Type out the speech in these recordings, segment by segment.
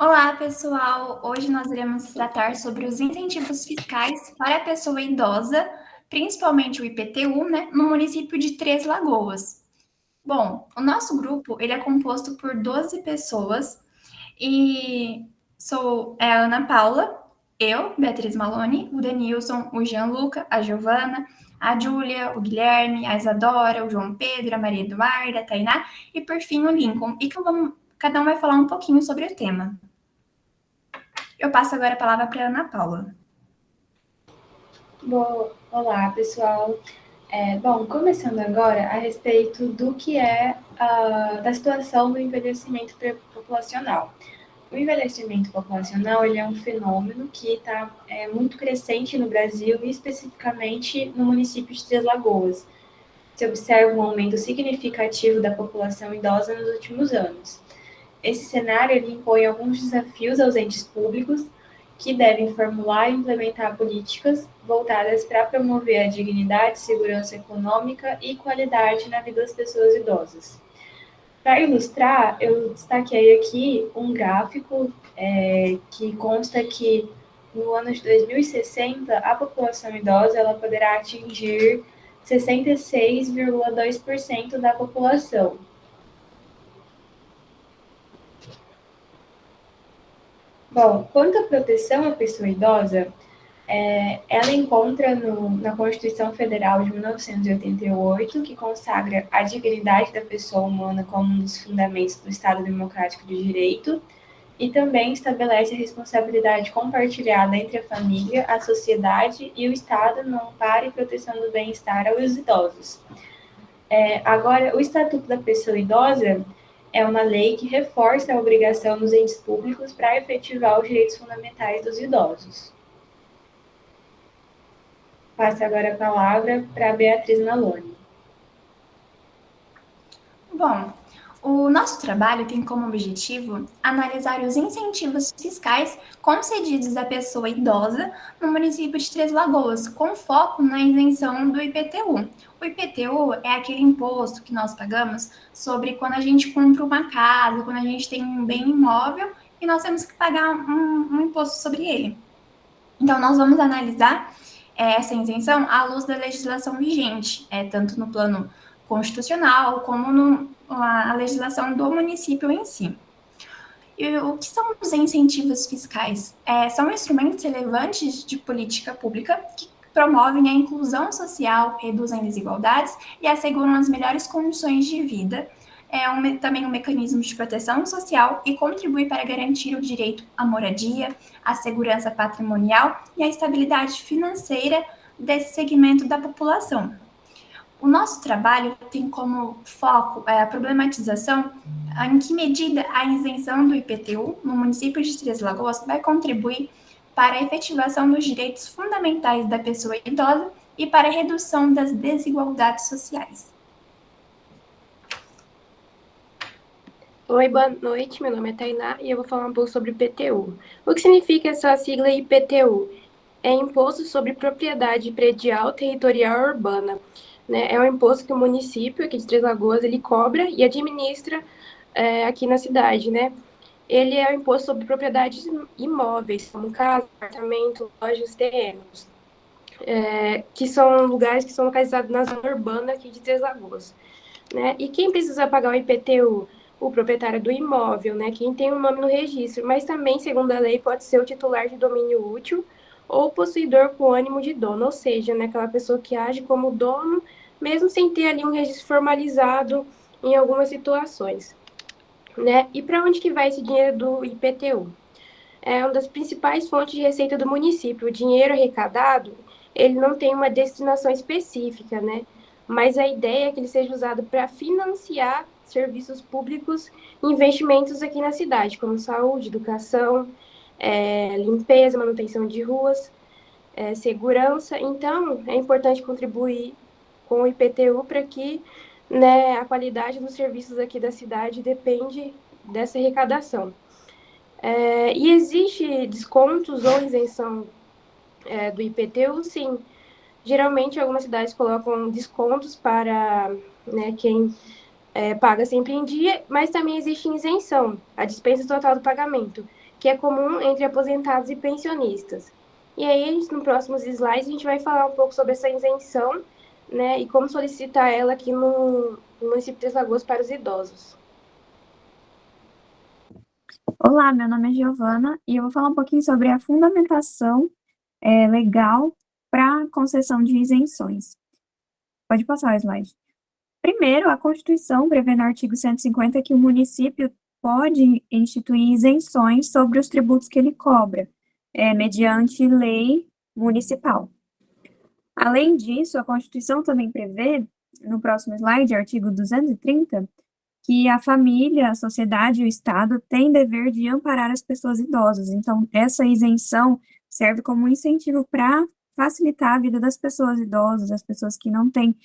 Olá, pessoal! Hoje nós iremos tratar sobre os incentivos fiscais para a pessoa idosa, principalmente o IPTU, né, no município de Três Lagoas. Bom, o nosso grupo ele é composto por 12 pessoas e sou a Ana Paula, eu, Beatriz Maloni, o Denilson, o Gianluca, a Giovana, a Júlia, o Guilherme, a Isadora, o João Pedro, a Maria Eduarda, a Tainá e por fim o Lincoln. E cada um vai falar um pouquinho sobre o tema. Eu passo agora a palavra para a Ana Paula. Olá, pessoal. Começando agora a respeito do que é da situação do envelhecimento populacional. O envelhecimento populacional ele é um fenômeno que está muito crescente no Brasil e especificamente no município de Três Lagoas. Se observa um aumento significativo da população idosa nos últimos anos. Esse cenário ele impõe alguns desafios aos entes públicos que devem formular e implementar políticas voltadas para promover a dignidade, segurança econômica e qualidade na vida das pessoas idosas. Para ilustrar, eu destaquei aqui um gráfico que consta que no ano de 2060 a população idosa ela poderá atingir 66,2% da população. Bom, quanto à proteção à pessoa idosa, ela encontra na Constituição Federal de 1988, que consagra a dignidade da pessoa humana como um dos fundamentos do Estado Democrático de Direito, e também estabelece a responsabilidade compartilhada entre a família, a sociedade e o Estado no amparo e proteção do bem-estar aos idosos. Agora, o Estatuto da Pessoa Idosa é uma lei que reforça a obrigação dos entes públicos para efetivar os direitos fundamentais dos idosos. Passo agora a palavra para a Beatriz Maloni. Bom, o nosso trabalho tem como objetivo analisar os incentivos fiscais concedidos à pessoa idosa no município de Três Lagoas, com foco na isenção do IPTU. O IPTU é aquele imposto que nós pagamos sobre quando a gente compra uma casa, quando a gente tem um bem imóvel e nós temos que pagar um imposto sobre ele. Então, nós vamos analisar essa isenção à luz da legislação vigente, tanto no plano constitucional como a legislação do município em si. E o que são os incentivos fiscais? São instrumentos relevantes de política pública que promovem a inclusão social, reduzem desigualdades e asseguram as melhores condições de vida. Também um mecanismo de proteção social e contribui para garantir o direito à moradia, à segurança patrimonial e à estabilidade financeira desse segmento da população. O nosso trabalho tem como foco a problematização em que medida a isenção do IPTU no município de Três Lagoas vai contribuir para a efetivação dos direitos fundamentais da pessoa idosa e para a redução das desigualdades sociais. Oi, boa noite. Meu nome é Tainá e eu vou falar um pouco sobre IPTU. O que significa essa sigla IPTU? É Imposto sobre Propriedade Predial Territorial Urbana. Né? É um imposto que o município aqui de Três Lagoas ele cobra e administra aqui na cidade, né? Ele é o imposto sobre propriedades imóveis, como casas, apartamentos, lojas, terrenos, que são lugares que são localizados na zona urbana aqui de Três Lagoas. Né? E quem precisa pagar o IPTU? O proprietário do imóvel, né? Quem tem um nome no registro, mas também, segundo a lei, pode ser o titular de domínio útil ou possuidor com ânimo de dono, ou seja, né, aquela pessoa que age como dono, mesmo sem ter ali um registro formalizado em algumas situações. Né? E para onde que vai esse dinheiro do IPTU? É uma das principais fontes de receita do município. O dinheiro arrecadado, ele não tem uma destinação específica, né? Mas a ideia é que ele seja usado para financiar serviços públicos e investimentos aqui na cidade, como saúde, educação, limpeza, manutenção de ruas, segurança. Então, é importante contribuir com o IPTU para que, né, a qualidade dos serviços aqui da cidade depende dessa arrecadação. E existe descontos ou isenção do IPTU? Sim. Geralmente, algumas cidades colocam descontos para, né, quem paga sempre em dia, mas também existe isenção, a dispensa total do pagamento. que é comum entre aposentados e pensionistas. E aí, nos próximos slides, a gente vai falar um pouco sobre essa isenção, né, e como solicitar ela aqui no município de Três Lagoas para os idosos. Olá, meu nome é Giovana e eu vou falar um pouquinho sobre a fundamentação legal para concessão de isenções. Pode passar o slide. Primeiro, a Constituição prevê no artigo 150 que o município pode instituir isenções sobre os tributos que ele cobra, mediante lei municipal. Além disso, a Constituição também prevê, no próximo slide, artigo 230, que a família, a sociedade e o Estado têm dever de amparar as pessoas idosas. Então, essa isenção serve como um incentivo para facilitar a vida das pessoas idosas, das pessoas que não têm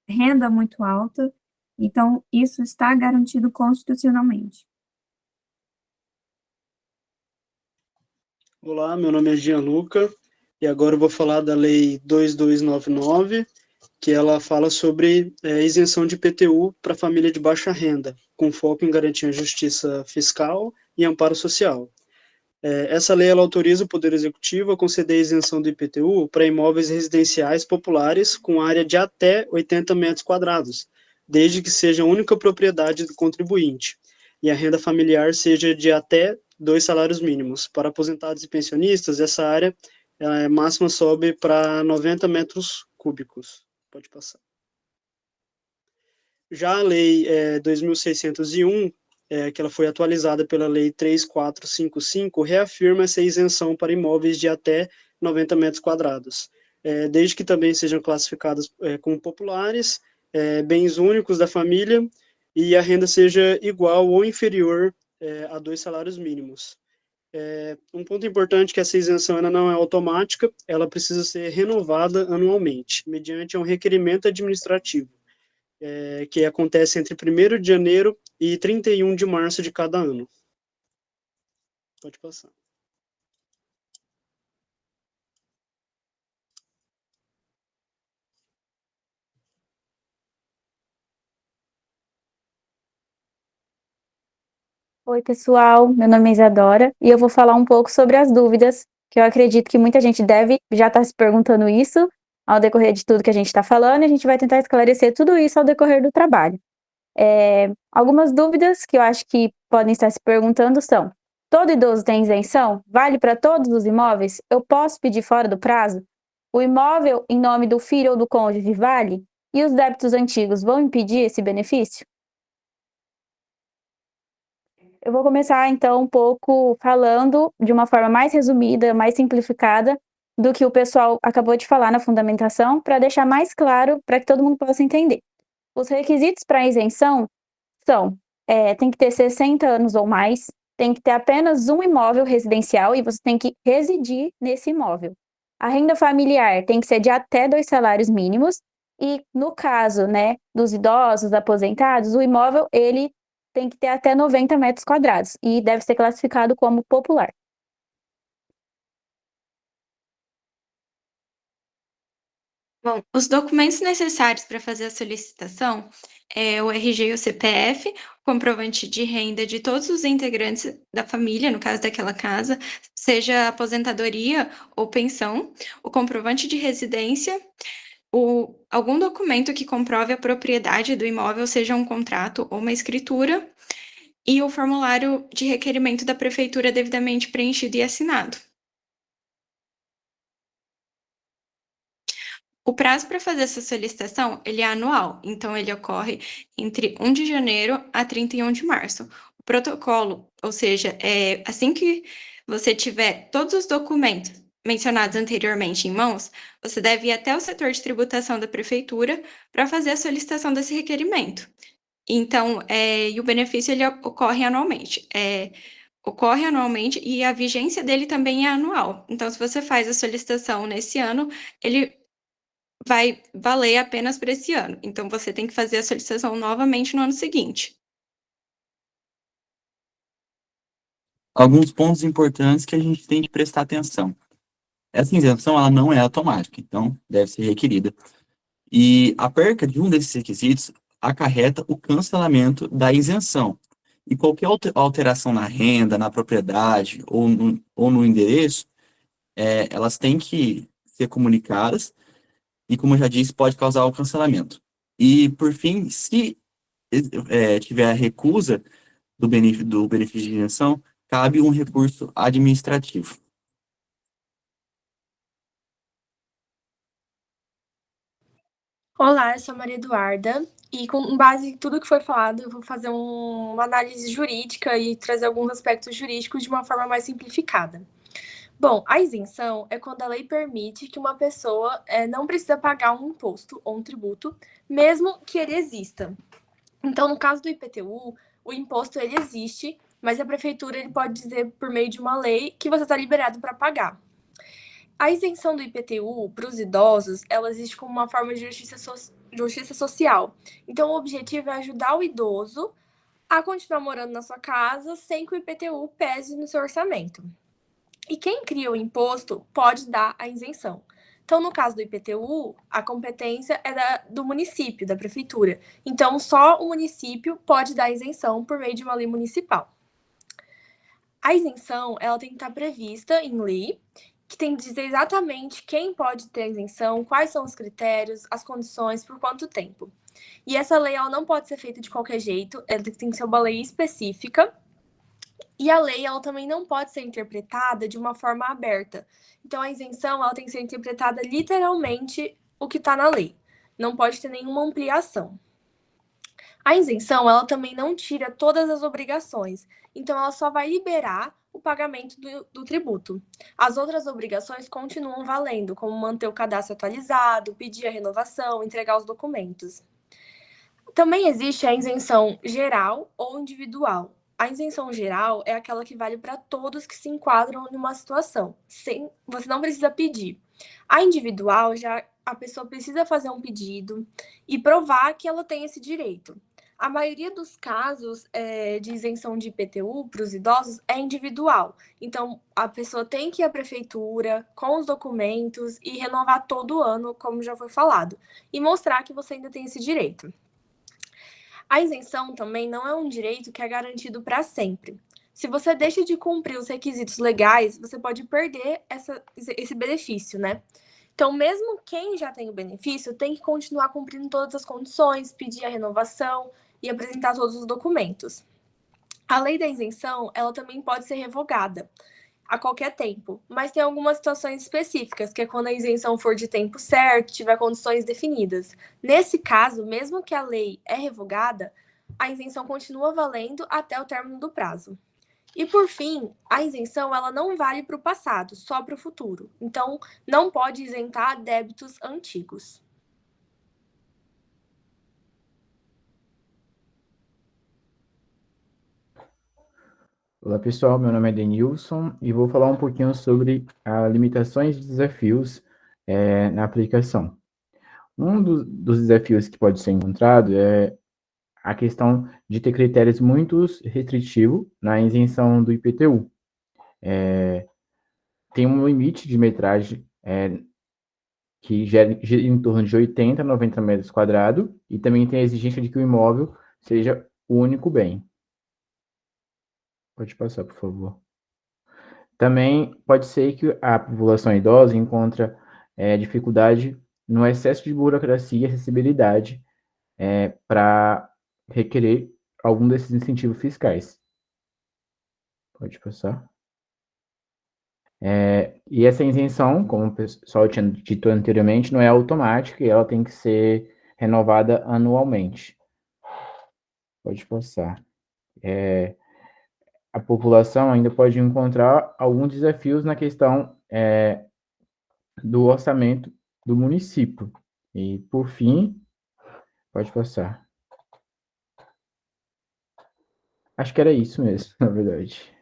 renda muito alta. Então, isso está garantido constitucionalmente. Olá, meu nome é Gianluca e agora eu vou falar da Lei 2299, que ela fala sobre isenção de IPTU para família de baixa renda, com foco em garantir a justiça fiscal e amparo social. Essa lei ela autoriza o Poder Executivo a conceder isenção do IPTU para imóveis residenciais populares com área de até 80 metros quadrados, desde que seja a única propriedade do contribuinte, e a renda familiar seja de até 2 salários mínimos. Para aposentados e pensionistas, essa área máxima sobe para 90 metros cúbicos. Pode passar. Já a Lei 2.601, que ela foi atualizada pela Lei 3455, reafirma essa isenção para imóveis de até 90 metros quadrados, desde que também sejam classificados como populares, bens únicos da família, e a renda seja igual ou inferior a 2 salários mínimos. Um ponto importante é que essa isenção ela não é automática, ela precisa ser renovada anualmente, mediante um requerimento administrativo, que acontece entre 1º de janeiro e 31 de março de cada ano. Pode passar. Oi, pessoal. Meu nome é Isadora e eu vou falar um pouco sobre as dúvidas, que eu acredito que muita gente deve já estar se perguntando isso ao decorrer de tudo que a gente está falando, e a gente vai tentar esclarecer tudo isso ao decorrer do trabalho. Algumas dúvidas que eu acho que podem estar se perguntando são: todo idoso tem isenção? Vale para todos os imóveis? Eu posso pedir fora do prazo? O imóvel em nome do filho ou do cônjuge vale? E os débitos antigos vão impedir esse benefício? Eu vou começar, então, um pouco falando de uma forma mais resumida, mais simplificada, do que o pessoal acabou de falar na fundamentação, para deixar mais claro, para que todo mundo possa entender. Os requisitos para isenção são, tem que ter 60 anos ou mais, tem que ter apenas um imóvel residencial e você tem que residir nesse imóvel. A renda familiar tem que ser de até 2 salários mínimos e, no caso, né, dos idosos, aposentados, o imóvel, ele tem que ter até 90 metros quadrados e deve ser classificado como popular. Bom, os documentos necessários para fazer a solicitação é o RG e o CPF, comprovante de renda de todos os integrantes da família, no caso daquela casa, seja aposentadoria ou pensão, o comprovante de residência, algum documento que comprove a propriedade do imóvel, seja um contrato ou uma escritura, e o formulário de requerimento da prefeitura devidamente preenchido e assinado. O prazo para fazer essa solicitação, ele é anual, então ele ocorre entre 1 de janeiro a 31 de março. O protocolo, ou seja, assim que você tiver todos os documentos mencionados anteriormente em mãos, você deve ir até o setor de tributação da prefeitura para fazer a solicitação desse requerimento. Então, e o benefício ele ocorre anualmente. Ocorre anualmente e a vigência dele também é anual. Então, se você faz a solicitação nesse ano, ele vai valer apenas para esse ano. Então, você tem que fazer a solicitação novamente no ano seguinte. Alguns pontos importantes que a gente tem que prestar atenção. Essa isenção ela não é automática, então deve ser requerida. E a perca de um desses requisitos acarreta o cancelamento da isenção. E qualquer alteração na renda, na propriedade ou no endereço, elas têm que ser comunicadas e, como eu já disse, pode causar o cancelamento. E, por fim, se tiver a recusa do benefício de isenção, cabe um recurso administrativo. Olá, eu sou a Maria Eduarda e com base em tudo que foi falado, eu vou fazer uma análise jurídica e trazer alguns aspectos jurídicos de uma forma mais simplificada. Bom, a isenção é quando a lei permite que uma pessoa não precisa pagar um imposto ou um tributo, mesmo que ele exista. Então, no caso do IPTU, o imposto ele existe, mas a prefeitura ele pode dizer por meio de uma lei que você está liberado para pagar. A isenção do IPTU para os idosos, ela existe como uma forma de justiça social. Então, o objetivo é ajudar o idoso a continuar morando na sua casa sem que o IPTU pese no seu orçamento. E quem cria o imposto pode dar a isenção. Então, no caso do IPTU, a competência é do município, da prefeitura. Então, só o município pode dar isenção por meio de uma lei municipal. A isenção, ela tem que estar prevista em lei, que tem que dizer exatamente quem pode ter a isenção, quais são os critérios, as condições, por quanto tempo. E essa lei, ela não pode ser feita de qualquer jeito, ela tem que ser uma lei específica. E a lei, ela também não pode ser interpretada de uma forma aberta. Então, a isenção, ela tem que ser interpretada literalmente o que está na lei. Não pode ter nenhuma ampliação. A isenção, ela também não tira todas as obrigações. Então, ela só vai liberar o pagamento do tributo. As outras obrigações continuam valendo, como manter o cadastro atualizado, pedir a renovação, entregar os documentos. Também existe a isenção geral ou individual. A isenção geral é aquela que vale para todos que se enquadram numa situação. Você não precisa pedir. A individual, já a pessoa precisa fazer um pedido e provar que ela tem esse direito. A maioria dos casos de isenção de IPTU para os idosos é individual. Então, a pessoa tem que ir à prefeitura com os documentos e renovar todo ano, como já foi falado, e mostrar que você ainda tem esse direito. A isenção também não é um direito que é garantido para sempre. Se você deixa de cumprir os requisitos legais, você pode perder esse benefício, né? Então, mesmo quem já tem o benefício tem que continuar cumprindo todas as condições, pedir a renovação e apresentar todos os documentos. A lei da isenção, ela também pode ser revogada a qualquer tempo, mas tem algumas situações específicas, que é quando a isenção for de tempo certo, tiver condições definidas. Nesse caso, mesmo que a lei é revogada, a isenção continua valendo até o término do prazo. E por fim, a isenção ela não vale para o passado, só para o futuro. Então, não pode isentar débitos antigos. Olá pessoal, meu nome é Denilson e vou falar um pouquinho sobre as limitações e desafios na aplicação. Um dos desafios que pode ser encontrado é a questão de ter critérios muito restritivos na isenção do IPTU. Tem um limite de metragem que gira em torno de 80 a 90 metros quadrados e também tem a exigência de que o imóvel seja o único bem. Pode passar, por favor. Também pode ser que a população idosa encontre dificuldade no excesso de burocracia e acessibilidade para requerer algum desses incentivos fiscais. Pode passar. E essa isenção, como o pessoal tinha dito anteriormente, não é automática e ela tem que ser renovada anualmente. Pode passar. A população ainda pode encontrar alguns desafios na questão do orçamento do município. E, por fim, pode passar. Acho que era isso mesmo, na verdade.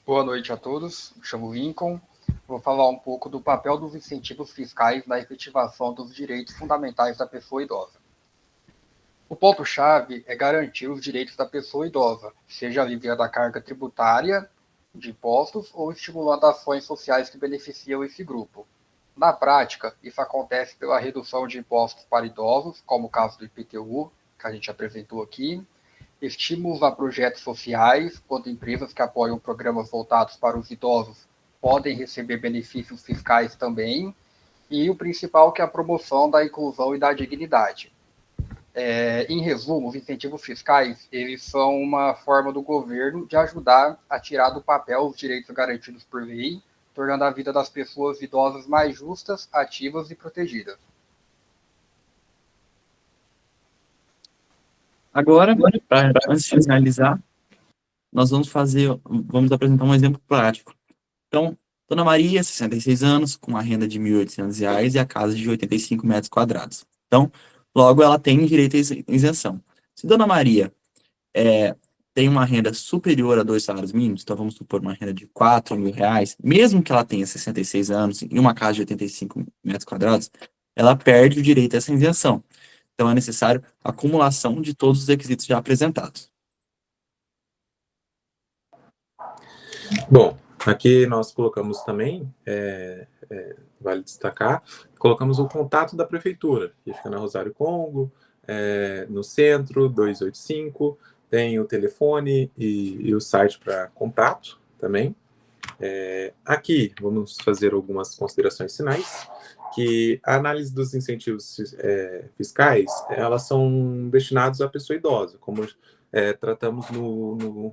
Boa noite a todos, me chamo Lincoln. Vou falar um pouco do papel dos incentivos fiscais na efetivação dos direitos fundamentais da pessoa idosa. O ponto-chave é garantir os direitos da pessoa idosa, seja aliviando a carga tributária de impostos ou estimulando ações sociais que beneficiam esse grupo. Na prática, isso acontece pela redução de impostos para idosos, como o caso do IPTU, que a gente apresentou aqui, estímulos a projetos sociais, quando empresas que apoiam programas voltados para os idosos podem receber benefícios fiscais também, e o principal, que é a promoção da inclusão e da dignidade. Em resumo, os incentivos fiscais, eles são uma forma do governo de ajudar a tirar do papel os direitos garantidos por lei, tornando a vida das pessoas idosas mais justas, ativas e protegidas. Agora, antes de finalizar, nós vamos apresentar um exemplo prático. Então, Dona Maria, 66 anos, com uma renda de R$ 1.800 e a casa de 85 metros quadrados. Então, logo ela tem direito à isenção. Se Dona Maria tem uma renda superior a 2 salários mínimos, então vamos supor uma renda de R$ 4.000, mesmo que ela tenha 66 anos e uma casa de 85 metros quadrados, ela perde o direito a essa isenção. Então, é necessário a acumulação de todos os requisitos já apresentados. Bom, aqui nós colocamos também, vale destacar, colocamos o contato da prefeitura, que fica na Rosário Congo, no centro, 285, tem o telefone e o site para contato também. Aqui vamos fazer algumas considerações finais, que a análise dos incentivos fiscais, elas são destinadas à pessoa idosa, como tratamos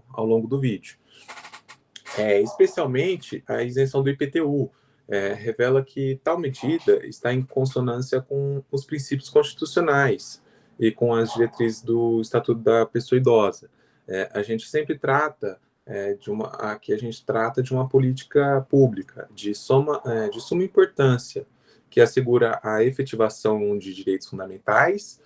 ao longo do vídeo. Especialmente a isenção do IPTU, revela que tal medida está em consonância com os princípios constitucionais e com as diretrizes do Estatuto da Pessoa Idosa. A gente sempre trata aqui a gente trata de uma política pública de suma importância, que assegura a efetivação de direitos fundamentais,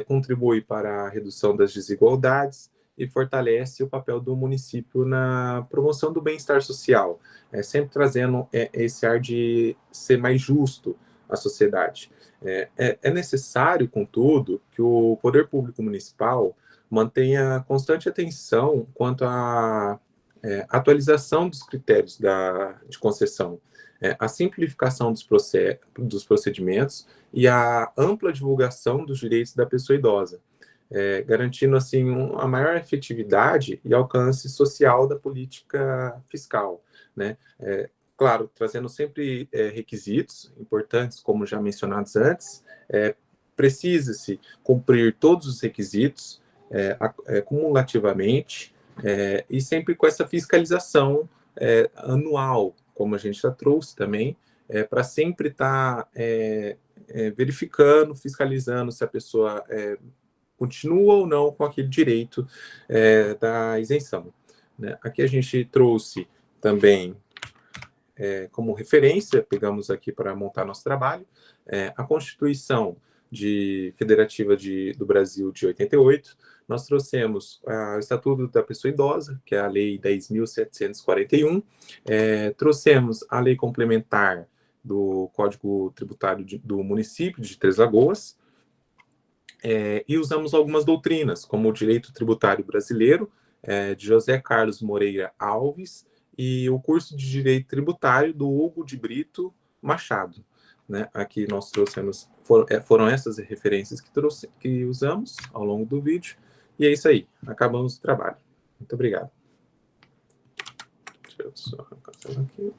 contribui para a redução das desigualdades e fortalece o papel do município na promoção do bem-estar social, sempre trazendo esse ar de ser mais justo à sociedade. É necessário, contudo, que o poder público municipal mantenha constante atenção quanto à atualização dos critérios de concessão, a simplificação dos procedimentos e a ampla divulgação dos direitos da pessoa idosa, garantindo assim a maior efetividade e alcance social da política fiscal, né? Claro, trazendo sempre requisitos importantes, como já mencionados antes, precisa-se cumprir todos os requisitos cumulativamente, e sempre com essa fiscalização anual, como a gente já trouxe também, para sempre estar verificando, fiscalizando se a pessoa continua ou não com aquele direito da isenção, né? Aqui a gente trouxe também como referência, pegamos aqui para montar nosso trabalho, a Constituição Federativa do Brasil de 88, nós trouxemos o Estatuto da Pessoa Idosa, que é a Lei 10.741, trouxemos a Lei Complementar do Código Tributário do município de Três Lagoas, e usamos algumas doutrinas, como o Direito Tributário Brasileiro, de José Carlos Moreira Alves, e o curso de Direito Tributário do Hugo de Brito Machado, né? Aqui nós trouxemos, foram essas referências que usamos ao longo do vídeo, e é isso aí, acabamos o trabalho. Muito obrigado. Deixa eu só cancelar aqui.